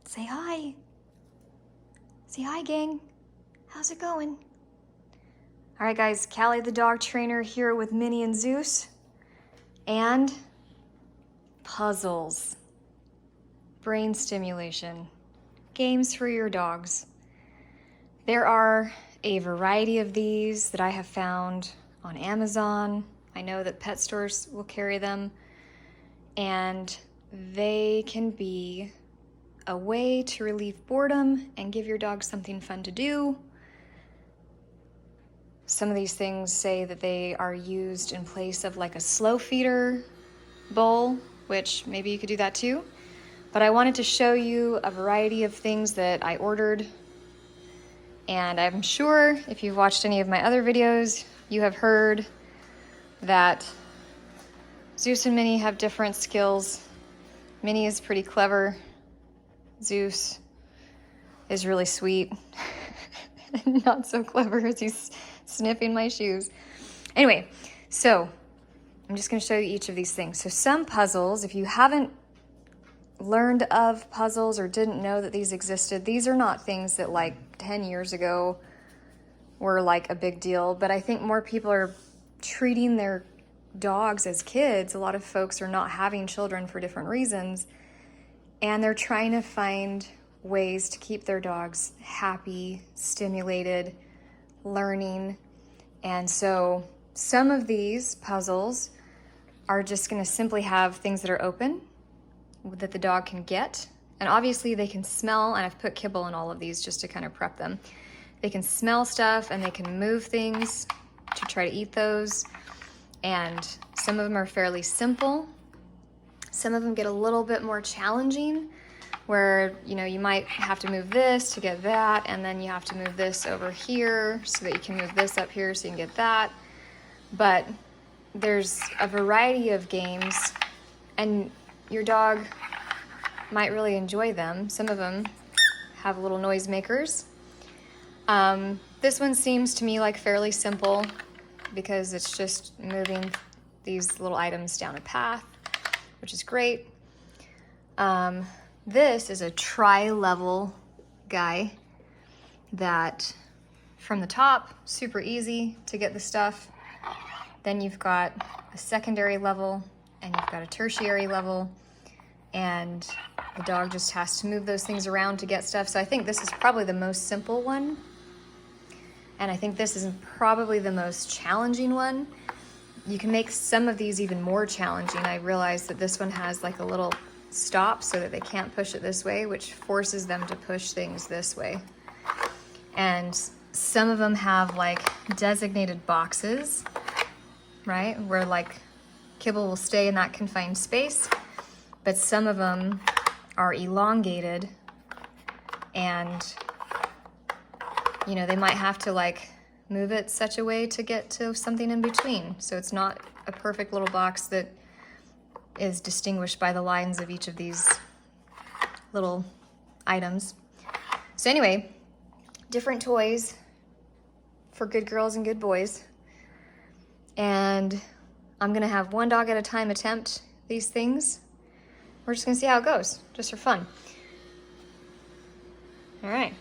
Say hi. Say hi, gang. How's it going? All right, guys, Callie the dog trainer here with Minnie and Zeus. And puzzles, brain stimulation, games for your dogs. There are a variety of these that I have found on Amazon. I know that pet stores will carry them, and they can be a way to relieve boredom and give your dog something fun to do. Some of these things say that they are used in place of like a slow feeder bowl, which maybe you could do that too. But I wanted to show you a variety of things that I ordered. And I'm sure if you've watched any of my other videos, you have heard that Zeus and Minnie have different skills. Minnie is pretty clever. Zeus is really sweet. Not so clever as he's sniffing my shoes. Anyway, so I'm just going to show you each of these things. So some puzzles, if you haven't learned of puzzles or didn't know that these existed, these are not things that like 10 years ago were like a big deal, but I think more people are treating their dogs as kids. A lot of folks are not having children for different reasons, and they're trying to find ways to keep their dogs happy, stimulated, learning. And so some of these puzzles are just going to simply have things that are open that the dog can get. And obviously they can smell, and I've put kibble in all of these just to kind of prep them. They can smell stuff and they can move things to try to eat those. And some of them are fairly simple. Some of them get a little bit more challenging, where you might have to move this to get that, and then you have to move this over here so that you can move this up here so you can get that. But there's a variety of games, and your dog might really enjoy them. Some of them have little noise makers. This one seems to me like fairly simple because it's just moving these little items down a path, which is great. This is a tri-level guy that from the top, super easy to get the stuff. Then you've got a secondary level and you've got a tertiary level, and the dog just has to move those things around to get stuff. So I think this is probably the most simple one. And I think this is probably the most challenging one. You can make some of these even more challenging. I realized that this one has like a little stop so that they can't push it this way, which forces them to push things this way. And some of them have like designated boxes, right? Where like kibble will stay in that confined space, but some of them are elongated, and they might have to like move it such a way to get to something in between. So it's not a perfect little box that is distinguished by the lines of each of these little items. So anyway, different toys for good girls and good boys. And I'm gonna have one dog at a time attempt these things. We're just gonna see how it goes, just for fun. All right.